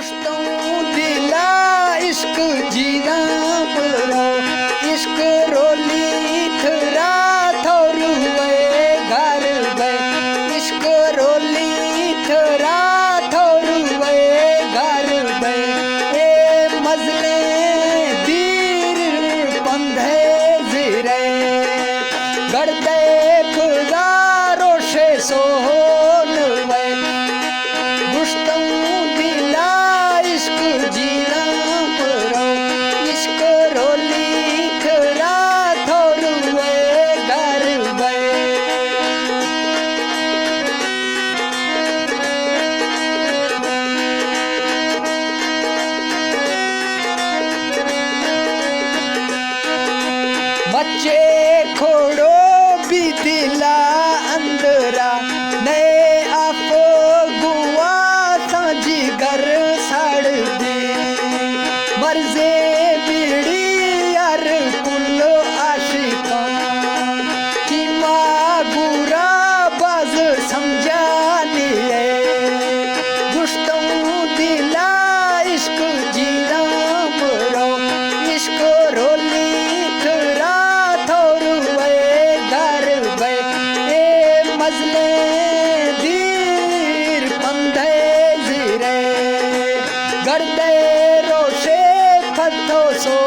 गुश्तों दिला इश्क जीना परो इश्क रोली थरा थोरू वे घर वे इश्क रोली थरा थोरू वे घर वे ए मजले दीर पंधे जिरे गड़दे खुदारो शे सोहन वे गुश्तों दिला इश्क जीना परो इश्क रोली थरा थोरू वे घर वे बच्चे खोड़ो भी दिला अंदरा नए आपो गुआ सांझी घर साड़ दी मर्जे बीड़ी यार कुल आशिका चीमा गुरा बाज समझानी है गुश्तों दिला इश्क जीना परो इश्क रोली थरा थोरू वे घर वे ए मजले दीर पंधे जिरे गड़दे रोशे फतो सो